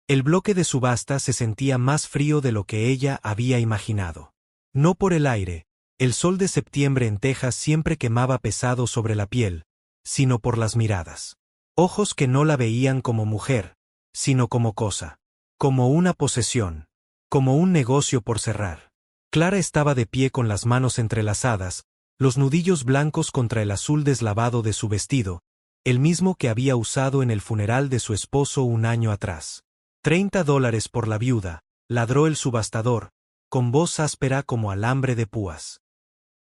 El bloque de subasta se sentía más frío de lo que ella había imaginado. No por el aire, el sol de septiembre en Texas siempre quemaba pesado sobre la piel, sino por las miradas. Ojos que no la veían como mujer, sino como cosa. Como una posesión. Como un negocio por cerrar. Clara estaba de pie con las manos entrelazadas, los nudillos blancos contra el azul deslavado de su vestido, el mismo que había usado en el funeral de su esposo un año atrás. $30 por la viuda, ladró el subastador, con voz áspera como alambre de púas.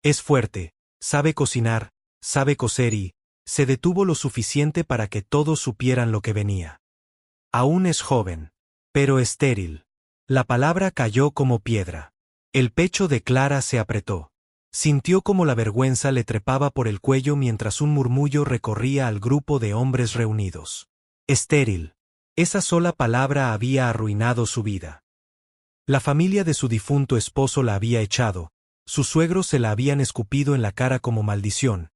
Es fuerte, sabe cocinar, sabe coser y, se detuvo lo suficiente para que todos supieran lo que venía. Aún es joven, pero estéril. La palabra cayó como piedra. El pecho de Clara se apretó. Sintió como la vergüenza le trepaba por el cuello mientras un murmullo recorría al grupo de hombres reunidos. Estéril. Esa sola palabra había arruinado su vida. La familia de su difunto esposo la había echado, sus suegros se la habían escupido en la cara como maldición,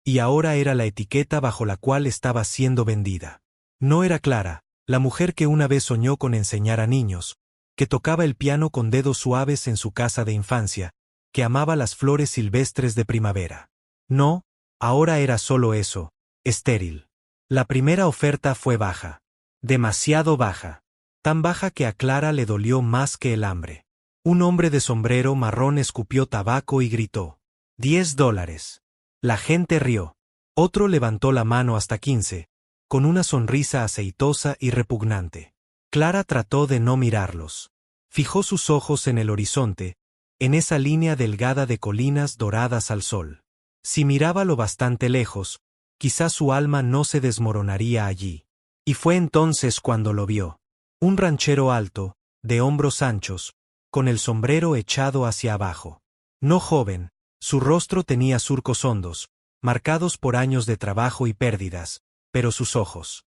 y ahora era la etiqueta bajo la cual estaba siendo vendida. No era Clara, la mujer que una vez soñó con enseñar a niños, que tocaba el piano con dedos suaves en su casa de infancia, que amaba las flores silvestres de primavera. No, ahora era solo eso, estéril. La primera oferta fue baja. Demasiado baja. Tan baja que a Clara le dolió más que el hambre. Un hombre de sombrero marrón escupió tabaco y gritó. $10. La gente rió. Otro levantó la mano hasta 15, con una sonrisa aceitosa y repugnante. Clara trató de no mirarlos. Fijó sus ojos en el horizonte, en esa línea delgada de colinas doradas al sol. Si miraba lo bastante lejos, quizás su alma no se desmoronaría allí. Y fue entonces cuando lo vio. Un ranchero alto, de hombros anchos, con el sombrero echado hacia abajo. No joven, su rostro tenía surcos hondos, marcados por años de trabajo y pérdidas, pero sus ojos.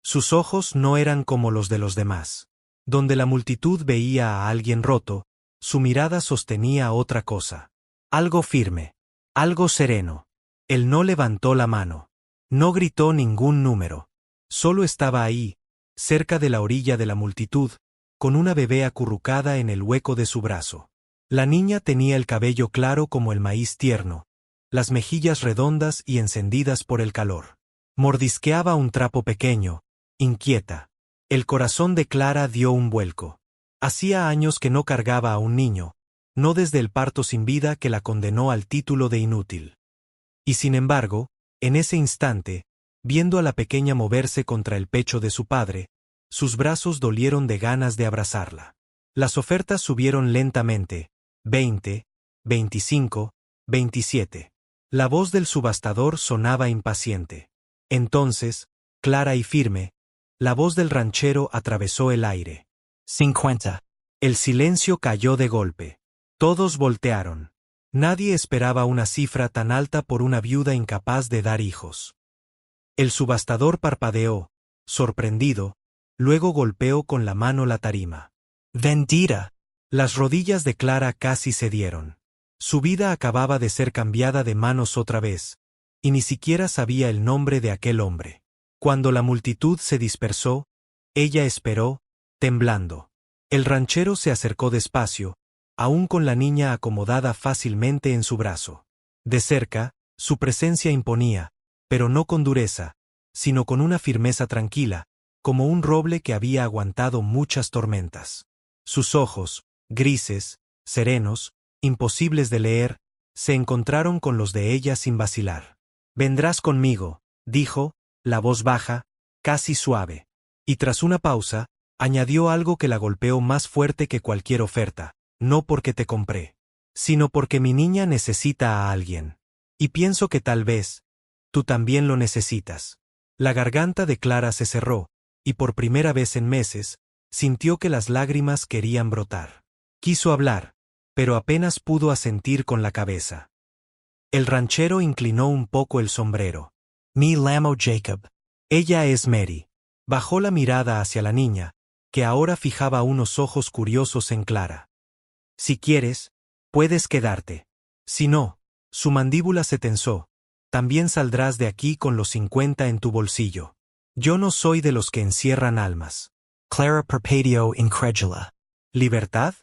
Sus ojos no eran como los de los demás. Donde la multitud veía a alguien roto, su mirada sostenía otra cosa. Algo firme. Algo sereno. Él no levantó la mano. No gritó ningún número. Solo estaba ahí, cerca de la orilla de la multitud, con una bebé acurrucada en el hueco de su brazo. La niña tenía el cabello claro como el maíz tierno, las mejillas redondas y encendidas por el calor. Mordisqueaba un trapo pequeño, inquieta. El corazón de Clara dio un vuelco. Hacía años que no cargaba a un niño, no desde el parto sin vida que la condenó al título de inútil. Y sin embargo, en ese instante, viendo a la pequeña moverse contra el pecho de su padre, sus brazos dolieron de ganas de abrazarla. Las ofertas subieron lentamente, 20, 25, 27. La voz del subastador sonaba impaciente. Entonces, clara y firme, la voz del ranchero atravesó el aire. 50. El silencio cayó de golpe. Todos voltearon. Nadie esperaba una cifra tan alta por una viuda incapaz de dar hijos. El subastador parpadeó, sorprendido, luego golpeó con la mano la tarima. ¡Vendida! Las rodillas de Clara casi cedieron. Su vida acababa de ser cambiada de manos otra vez, y ni siquiera sabía el nombre de aquel hombre. Cuando la multitud se dispersó, ella esperó, temblando. El ranchero se acercó despacio, aún con la niña acomodada fácilmente en su brazo. De cerca, su presencia imponía, pero no con dureza, sino con una firmeza tranquila, como un roble que había aguantado muchas tormentas. Sus ojos, grises, serenos, imposibles de leer, se encontraron con los de ella sin vacilar. «Vendrás conmigo», dijo, la voz baja, casi suave. Y tras una pausa, añadió algo que la golpeó más fuerte que cualquier oferta. «No porque te compré, sino porque mi niña necesita a alguien. Y pienso que tal vez, tú también lo necesitas». La garganta de Clara se cerró, y por primera vez en meses, sintió que las lágrimas querían brotar. Quiso hablar, pero apenas pudo asentir con la cabeza. El ranchero inclinó un poco el sombrero. «Me llamo Jacob. Ella es Mary». Bajó la mirada hacia la niña, que ahora fijaba unos ojos curiosos en Clara. «Si quieres, puedes quedarte. Si no», su mandíbula se tensó, «también saldrás de aquí con los 50 en tu bolsillo. Yo no soy de los que encierran almas». Clara perpetuo incredula. ¿Libertad?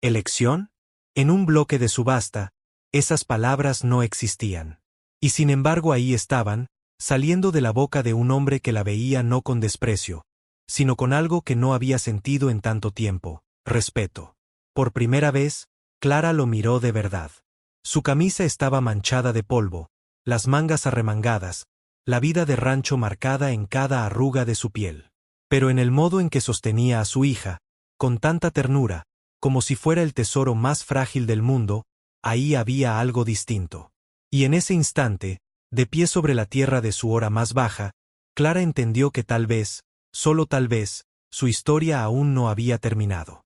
¿Elección? En un bloque de subasta, esas palabras no existían. Y sin embargo ahí estaban, saliendo de la boca de un hombre que la veía no con desprecio, sino con algo que no había sentido en tanto tiempo: respeto. Por primera vez, Clara lo miró de verdad. Su camisa estaba manchada de polvo, las mangas arremangadas, la vida de rancho marcada en cada arruga de su piel. Pero en el modo en que sostenía a su hija, con tanta ternura, como si fuera el tesoro más frágil del mundo, ahí había algo distinto. Y en ese instante, de pie sobre la tierra de su hora más baja, Clara entendió que tal vez, solo tal vez, su historia aún no había terminado.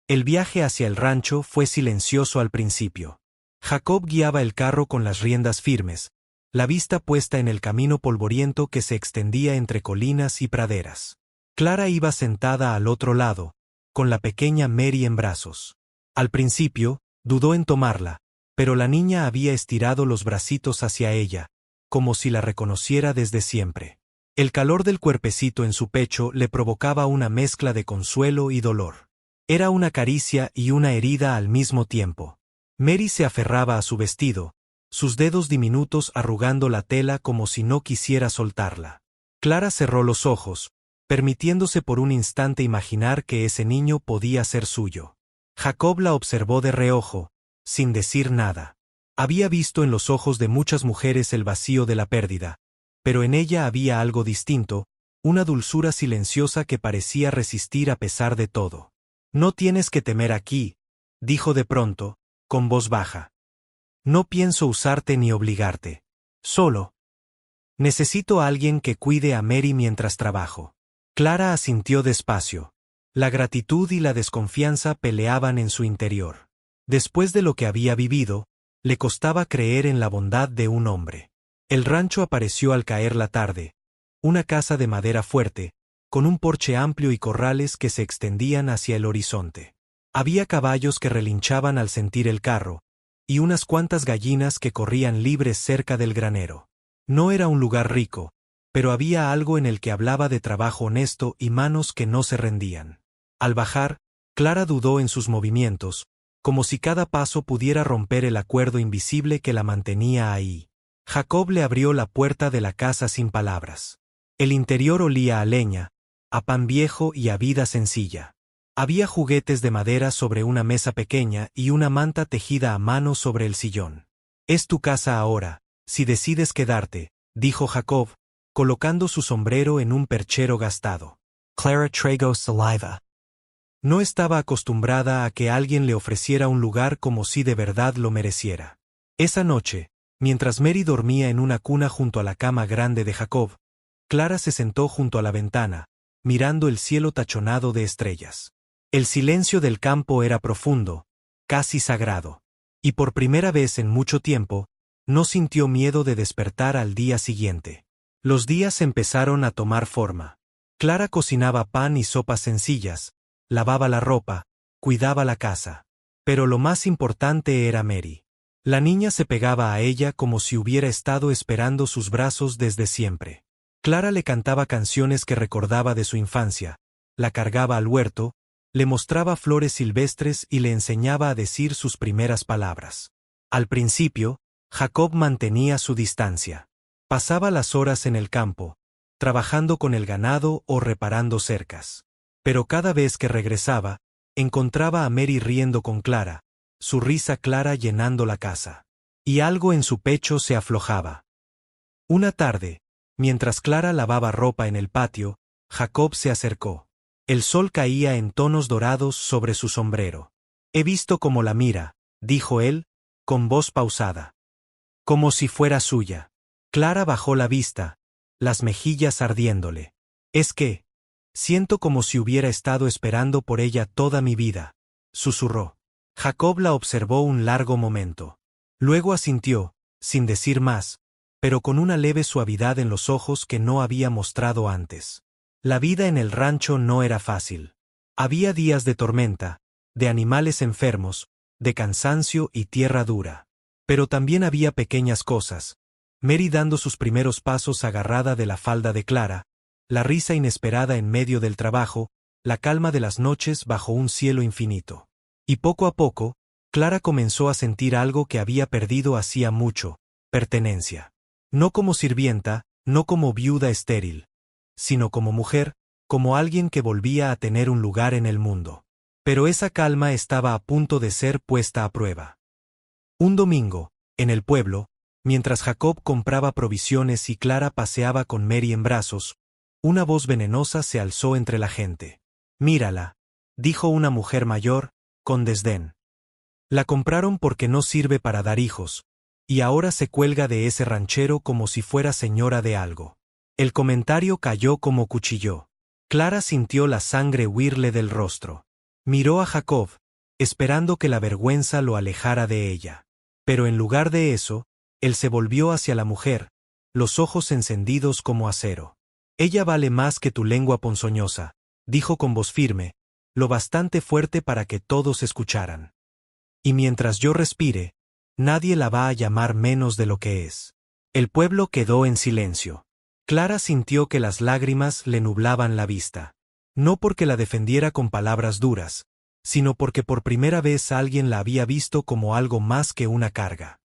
El viaje hacia el rancho fue silencioso al principio. Jacob guiaba el carro con las riendas firmes, la vista puesta en el camino polvoriento que se extendía entre colinas y praderas. Clara iba sentada al otro lado, con la pequeña Mary en brazos. Al principio, dudó en tomarla, pero la niña había estirado los bracitos hacia ella, como si la reconociera desde siempre. El calor del cuerpecito en su pecho le provocaba una mezcla de consuelo y dolor. Era una caricia y una herida al mismo tiempo. Mary se aferraba a su vestido, sus dedos diminutos arrugando la tela como si no quisiera soltarla. Clara cerró los ojos, permitiéndose por un instante imaginar que ese niño podía ser suyo. Jacob la observó de reojo, sin decir nada. Había visto en los ojos de muchas mujeres el vacío de la pérdida, pero en ella había algo distinto, una dulzura silenciosa que parecía resistir a pesar de todo. «No tienes que temer aquí», dijo de pronto, con voz baja. «No pienso usarte ni obligarte. Solo necesito a alguien que cuide a Mary mientras trabajo». Clara asintió despacio. La gratitud y la desconfianza peleaban en su interior. Después de lo que había vivido, le costaba creer en la bondad de un hombre. El rancho apareció al caer la tarde, una casa de madera fuerte, con un porche amplio y corrales que se extendían hacia el horizonte. Había caballos que relinchaban al sentir el carro, y unas cuantas gallinas que corrían libres cerca del granero. No era un lugar rico, pero había algo en el que hablaba de trabajo honesto y manos que no se rendían. Al bajar, Clara dudó en sus movimientos, como si cada paso pudiera romper el acuerdo invisible que la mantenía ahí. Jacob le abrió la puerta de la casa sin palabras. El interior olía a leña, a pan viejo y a vida sencilla. Había juguetes de madera sobre una mesa pequeña y una manta tejida a mano sobre el sillón. «Es tu casa ahora, si decides quedarte», dijo Jacob, colocando su sombrero en un perchero gastado. Clara tragó saliva. No estaba acostumbrada a que alguien le ofreciera un lugar como si de verdad lo mereciera. Esa noche, mientras Mary dormía en una cuna junto a la cama grande de Jacob, Clara se sentó junto a la ventana, mirando el cielo tachonado de estrellas. El silencio del campo era profundo, casi sagrado. Y por primera vez en mucho tiempo, no sintió miedo de despertar al día siguiente. Los días empezaron a tomar forma. Clara cocinaba pan y sopas sencillas, lavaba la ropa, cuidaba la casa. Pero lo más importante era Mary. La niña se pegaba a ella como si hubiera estado esperando sus brazos desde siempre. Clara le cantaba canciones que recordaba de su infancia, la cargaba al huerto, le mostraba flores silvestres y le enseñaba a decir sus primeras palabras. Al principio, Jacob mantenía su distancia. Pasaba las horas en el campo, trabajando con el ganado o reparando cercas. Pero cada vez que regresaba, encontraba a Mary riendo con Clara, su risa clara llenando la casa. Y algo en su pecho se aflojaba. Una tarde, mientras Clara lavaba ropa en el patio, Jacob se acercó. El sol caía en tonos dorados sobre su sombrero. «He visto cómo la mira», dijo él, con voz pausada. «Como si fuera suya». Clara bajó la vista, las mejillas ardiéndole. «Es que siento como si hubiera estado esperando por ella toda mi vida», susurró. Jacob la observó un largo momento. Luego asintió, sin decir más, pero con una leve suavidad en los ojos que no había mostrado antes. La vida en el rancho no era fácil. Había días de tormenta, de animales enfermos, de cansancio y tierra dura. Pero también había pequeñas cosas. Mary dando sus primeros pasos agarrada de la falda de Clara, la risa inesperada en medio del trabajo, la calma de las noches bajo un cielo infinito. Y poco a poco, Clara comenzó a sentir algo que había perdido hacía mucho: pertenencia. No como sirvienta, no como viuda estéril, sino como mujer, como alguien que volvía a tener un lugar en el mundo. Pero esa calma estaba a punto de ser puesta a prueba. Un domingo, en el pueblo, mientras Jacob compraba provisiones y Clara paseaba con Mary en brazos, una voz venenosa se alzó entre la gente. «Mírala», dijo una mujer mayor, con desdén. «La compraron porque no sirve para dar hijos, y ahora se cuelga de ese ranchero como si fuera señora de algo». El comentario cayó como cuchillo. Clara sintió la sangre huirle del rostro. Miró a Jacob, esperando que la vergüenza lo alejara de ella. Pero en lugar de eso, él se volvió hacia la mujer, los ojos encendidos como acero. «Ella vale más que tu lengua ponzoñosa», dijo con voz firme, lo bastante fuerte para que todos escucharan. «Y mientras yo respire, nadie la va a llamar menos de lo que es». El pueblo quedó en silencio. Clara sintió que las lágrimas le nublaban la vista. No porque la defendiera con palabras duras, sino porque por primera vez alguien la había visto como algo más que una carga.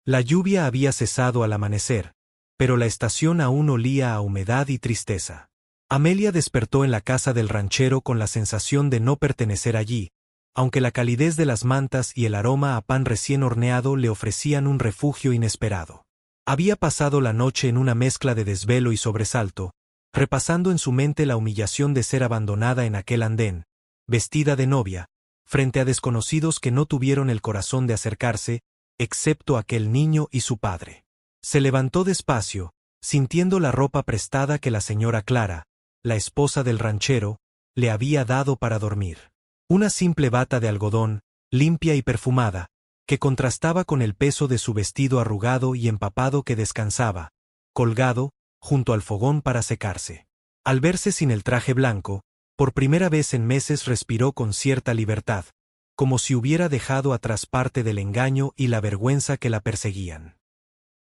La lluvia había cesado al amanecer, pero la estación aún olía a humedad y tristeza. Amelia despertó en la casa del ranchero con la sensación de no pertenecer allí, aunque la calidez de las mantas y el aroma a pan recién horneado le ofrecían un refugio inesperado. Había pasado la noche en una mezcla de desvelo y sobresalto, repasando en su mente la humillación de ser abandonada en aquel andén, vestida de novia, frente a desconocidos que no tuvieron el corazón de acercarse, excepto aquel niño y su padre. Se levantó despacio, sintiendo la ropa prestada que la señora Clara, la esposa del ranchero, le había dado para dormir. Una simple bata de algodón, limpia y perfumada, que contrastaba con el peso de su vestido arrugado y empapado que descansaba, colgado, junto al fogón para secarse. Al verse sin el traje blanco, por primera vez en meses respiró con cierta libertad, como si hubiera dejado atrás parte del engaño y la vergüenza que la perseguían.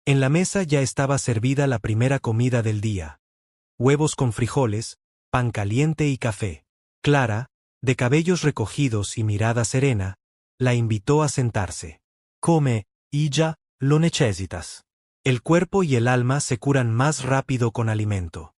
En la mesa ya estaba servida la primera comida del día: huevos con frijoles, pan caliente y café. Clara, de cabellos recogidos y mirada serena, la invitó a sentarse. «Come, y ya, lo necesitas. El cuerpo y el alma se curan más rápido con alimento».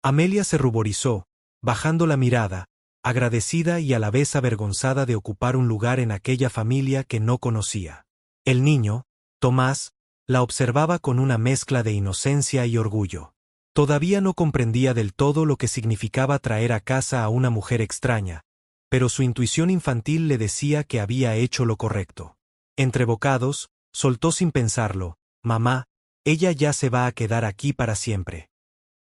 Amelia se ruborizó, bajando la mirada, agradecida y a la vez avergonzada de ocupar un lugar en aquella familia que no conocía. El niño, Tomás, la observaba con una mezcla de inocencia y orgullo. Todavía no comprendía del todo lo que significaba traer a casa a una mujer extraña, pero su intuición infantil le decía que había hecho lo correcto. Entre bocados, soltó sin pensarlo: «Mamá, ella ya se va a quedar aquí para siempre».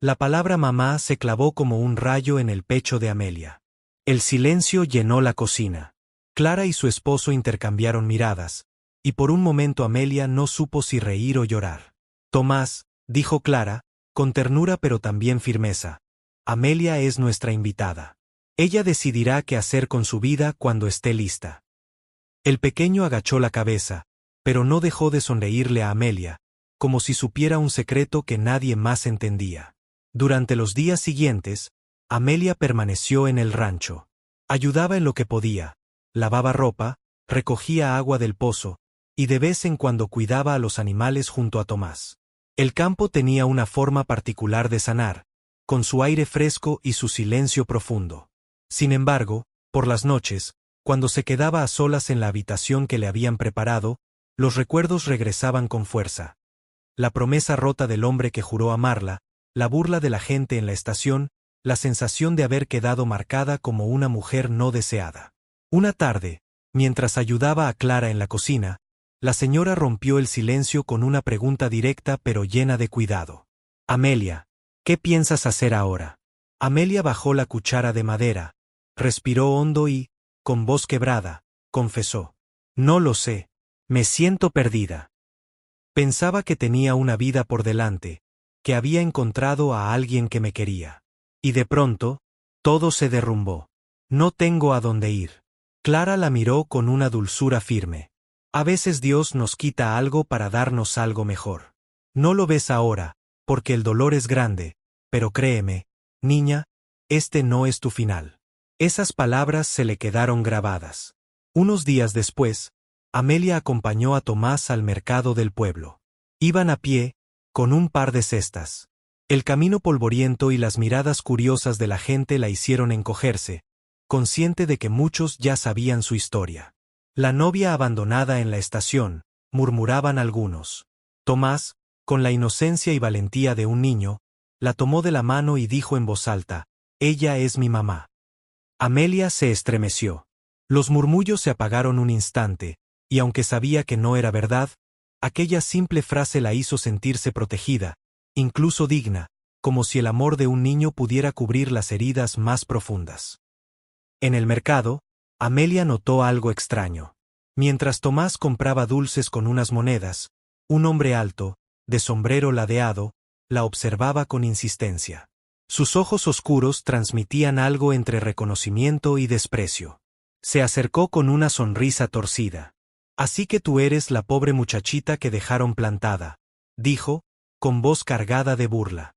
La palabra mamá se clavó como un rayo en el pecho de Amelia. El silencio llenó la cocina. Clara y su esposo intercambiaron miradas, y por un momento Amelia no supo si reír o llorar. «Tomás», dijo Clara, con ternura pero también firmeza, «Amelia es nuestra invitada. Ella decidirá qué hacer con su vida cuando esté lista». El pequeño agachó la cabeza, pero no dejó de sonreírle a Amelia, como si supiera un secreto que nadie más entendía. Durante los días siguientes, Amelia permaneció en el rancho. Ayudaba en lo que podía, lavaba ropa, recogía agua del pozo, y de vez en cuando cuidaba a los animales junto a Tomás. El campo tenía una forma particular de sanar, con su aire fresco y su silencio profundo. Sin embargo, por las noches, cuando se quedaba a solas en la habitación que le habían preparado, los recuerdos regresaban con fuerza. La promesa rota del hombre que juró amarla, la burla de la gente en la estación, la sensación de haber quedado marcada como una mujer no deseada. Una tarde, mientras ayudaba a Clara en la cocina, la señora rompió el silencio con una pregunta directa pero llena de cuidado. «Amelia, ¿qué piensas hacer ahora?» Amelia bajó la cuchara de madera, respiró hondo y, con voz quebrada, confesó: «No lo sé, me siento perdida». Pensaba que tenía una vida por delante, que había encontrado a alguien que me quería. Y de pronto, todo se derrumbó. «No tengo a dónde ir». Clara la miró con una dulzura firme. «A veces Dios nos quita algo para darnos algo mejor. No lo ves ahora, porque el dolor es grande, pero créeme, niña, este no es tu final». Esas palabras se le quedaron grabadas. Unos días después, Amelia acompañó a Tomás al mercado del pueblo. Iban a pie, con un par de cestas. El camino polvoriento y las miradas curiosas de la gente la hicieron encogerse, consciente de que muchos ya sabían su historia. La novia abandonada en la estación, murmuraban algunos. Tomás, con la inocencia y valentía de un niño, la tomó de la mano y dijo en voz alta: «Ella es mi mamá». Amelia se estremeció. Los murmullos se apagaron un instante, y aunque sabía que no era verdad, aquella simple frase la hizo sentirse protegida, incluso digna, como si el amor de un niño pudiera cubrir las heridas más profundas. En el mercado, Amelia notó algo extraño. Mientras Tomás compraba dulces con unas monedas, un hombre alto, de sombrero ladeado, la observaba con insistencia. Sus ojos oscuros transmitían algo entre reconocimiento y desprecio. Se acercó con una sonrisa torcida. «Así que tú eres la pobre muchachita que dejaron plantada», dijo, con voz cargada de burla.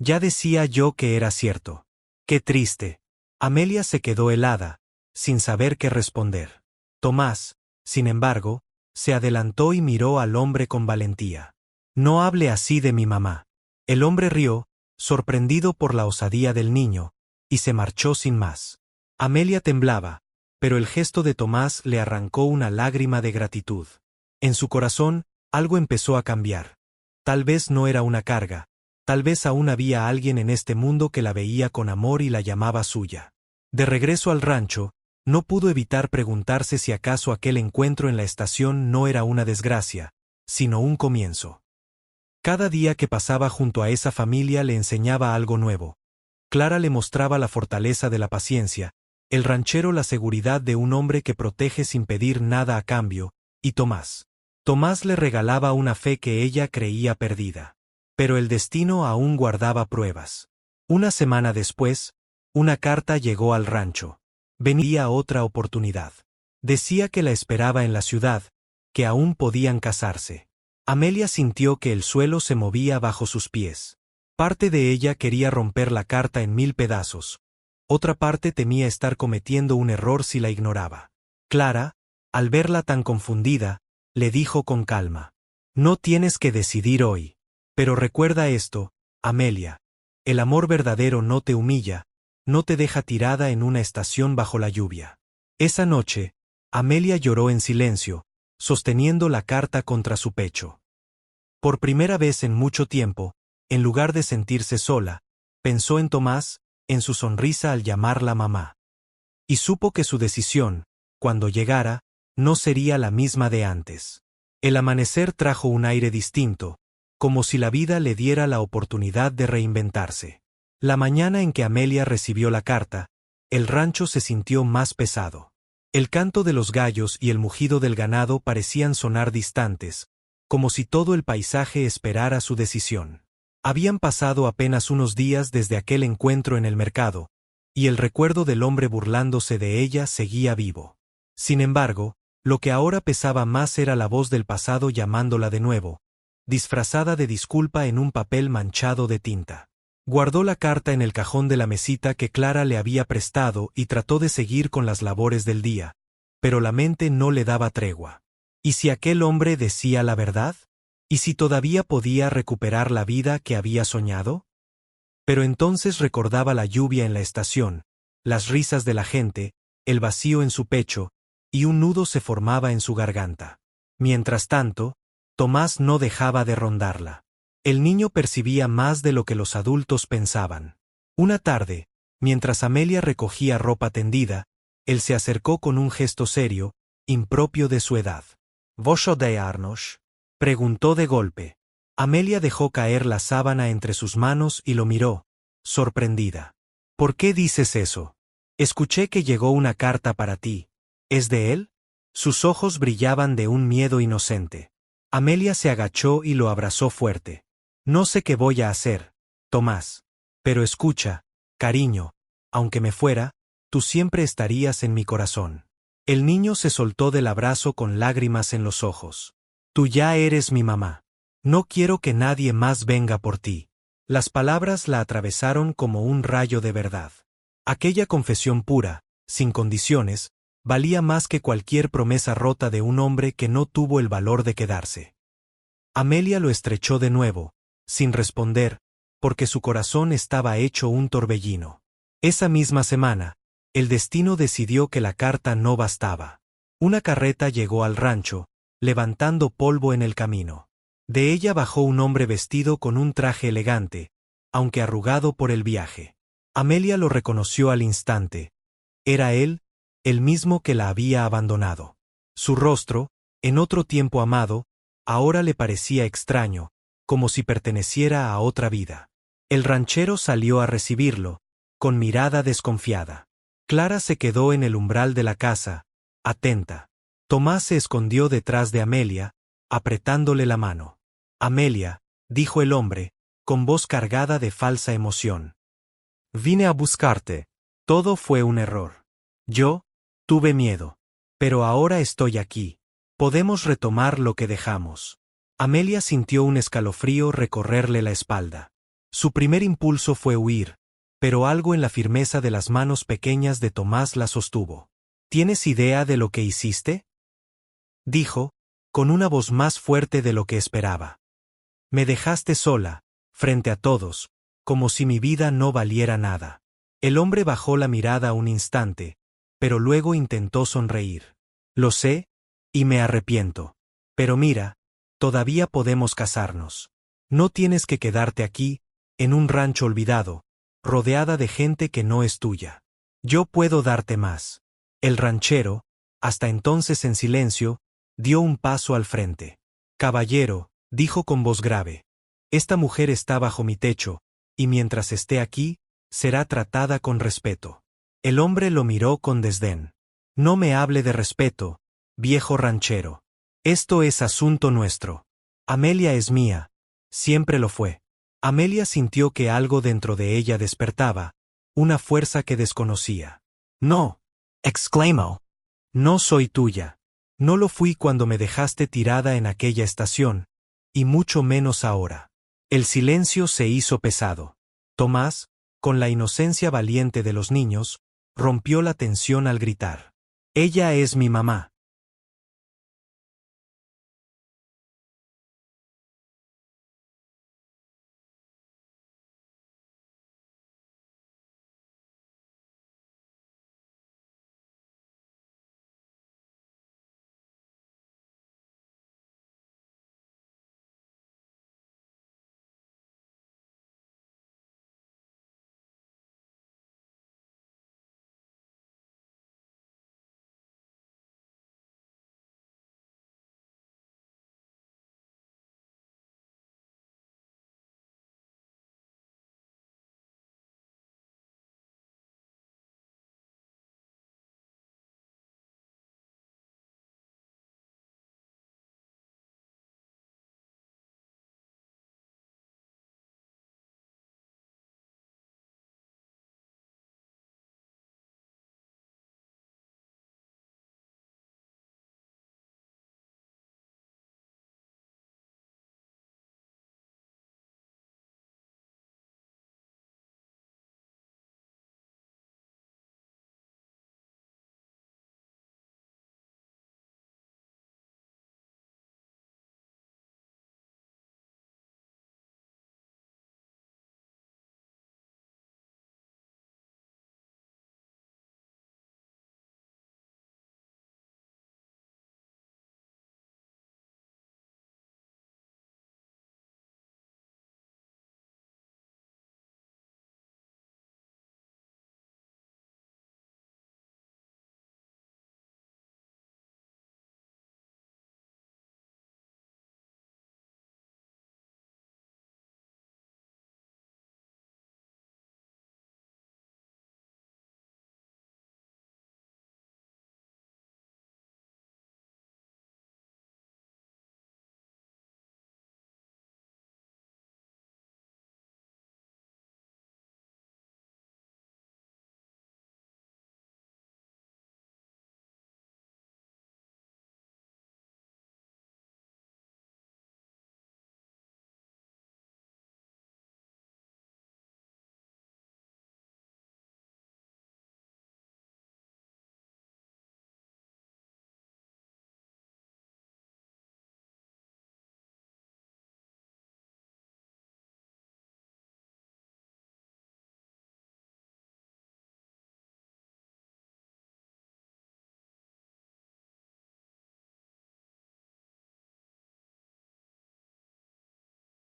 «Ya decía yo que era cierto. Qué triste». Amelia se quedó helada, sin saber qué responder. Tomás, sin embargo, se adelantó y miró al hombre con valentía. «No hable así de mi mamá». El hombre rió, sorprendido por la osadía del niño, y se marchó sin más. Amelia temblaba, pero el gesto de Tomás le arrancó una lágrima de gratitud. En su corazón, algo empezó a cambiar. Tal vez no era una carga, tal vez aún había alguien en este mundo que la veía con amor y la llamaba suya. De regreso al rancho, no pudo evitar preguntarse si acaso aquel encuentro en la estación no era una desgracia, sino un comienzo. Cada día que pasaba junto a esa familia le enseñaba algo nuevo. Clara le mostraba la fortaleza de la paciencia, el ranchero la seguridad de un hombre que protege sin pedir nada a cambio, y Tomás. Tomás le regalaba una fe que ella creía perdida. Pero el destino aún guardaba pruebas. Una semana después, una carta llegó al rancho. Venía otra oportunidad. Decía que la esperaba en la ciudad, que aún podían casarse. Amelia sintió que el suelo se movía bajo sus pies. Parte de ella quería romper la carta en 1000 pedazos. Otra parte temía estar cometiendo un error si la ignoraba. Clara, al verla tan confundida, le dijo con calma: «No tienes que decidir hoy. Pero recuerda esto, Amelia. El amor verdadero no te humilla, no te deja tirada en una estación bajo la lluvia». Esa noche, Amelia lloró en silencio, sosteniendo la carta contra su pecho. Por primera vez en mucho tiempo, en lugar de sentirse sola, pensó en Tomás, en su sonrisa al llamarla mamá. Y supo que su decisión, cuando llegara, no sería la misma de antes. El amanecer trajo un aire distinto, como si la vida le diera la oportunidad de reinventarse. La mañana en que Amelia recibió la carta, el rancho se sintió más pesado. El canto de los gallos y el mugido del ganado parecían sonar distantes, como si todo el paisaje esperara su decisión. Habían pasado apenas unos días desde aquel encuentro en el mercado, y el recuerdo del hombre burlándose de ella seguía vivo. Sin embargo, lo que ahora pesaba más era la voz del pasado llamándola de nuevo, disfrazada de disculpa en un papel manchado de tinta. Guardó la carta en el cajón de la mesita que Clara le había prestado y trató de seguir con las labores del día, pero la mente no le daba tregua. ¿Y si aquel hombre decía la verdad? ¿Y si todavía podía recuperar la vida que había soñado? Pero entonces recordaba la lluvia en la estación, las risas de la gente, el vacío en su pecho, y un nudo se formaba en su garganta. Mientras tanto, Tomás no dejaba de rondarla. El niño percibía más de lo que los adultos pensaban. Una tarde, mientras Amelia recogía ropa tendida, él se acercó con un gesto serio, impropio de su edad. «¿Vos odiarnos?», preguntó de golpe. Amelia dejó caer la sábana entre sus manos y lo miró, sorprendida. «¿Por qué dices eso? Escuché que llegó una carta para ti. ¿Es de él?». Sus ojos brillaban de un miedo inocente. Amelia se agachó y lo abrazó fuerte. «No sé qué voy a hacer, Tomás. Pero escucha, cariño, aunque me fuera, tú siempre estarías en mi corazón». El niño se soltó del abrazo con lágrimas en los ojos. «Tú ya eres mi mamá. No quiero que nadie más venga por ti». Las palabras la atravesaron como un rayo de verdad. Aquella confesión pura, sin condiciones, valía más que cualquier promesa rota de un hombre que no tuvo el valor de quedarse. Amelia lo estrechó de nuevo, sin responder, porque su corazón estaba hecho un torbellino. Esa misma semana, el destino decidió que la carta no bastaba. Una carreta llegó al rancho, levantando polvo en el camino. De ella bajó un hombre vestido con un traje elegante, aunque arrugado por el viaje. Amelia lo reconoció al instante. Era él, el mismo que la había abandonado. Su rostro, en otro tiempo amado, ahora le parecía extraño, como si perteneciera a otra vida. El ranchero salió a recibirlo, con mirada desconfiada. Clara se quedó en el umbral de la casa, atenta. Tomás se escondió detrás de Amelia, apretándole la mano. Amelia, dijo el hombre, con voz cargada de falsa emoción. Vine a buscarte. Todo fue un error. Yo, tuve miedo. Pero ahora estoy aquí. Podemos retomar lo que dejamos. Amelia sintió un escalofrío recorrerle la espalda. Su primer impulso fue huir, pero algo en la firmeza de las manos pequeñas de Tomás la sostuvo. ¿Tienes idea de lo que hiciste?, dijo, con una voz más fuerte de lo que esperaba. Me dejaste sola, frente a todos, como si mi vida no valiera nada. El hombre bajó la mirada un instante, pero luego intentó sonreír. Lo sé, y me arrepiento. Pero mira, todavía podemos casarnos. No tienes que quedarte aquí, en un rancho olvidado, rodeada de gente que no es tuya. Yo puedo darte más. El ranchero, hasta entonces en silencio, dio un paso al frente. Caballero, dijo con voz grave, esta mujer está bajo mi techo, y mientras esté aquí, será tratada con respeto. El hombre lo miró con desdén. No me hable de respeto, viejo ranchero. Esto es asunto nuestro. Amelia es mía. Siempre lo fue. Amelia sintió que algo dentro de ella despertaba, una fuerza que desconocía. No, exclamó. No soy tuya. No lo fui cuando me dejaste tirada en aquella estación, y mucho menos ahora. El silencio se hizo pesado. Tomás, con la inocencia valiente de los niños, rompió la tensión al gritar. Ella es mi mamá.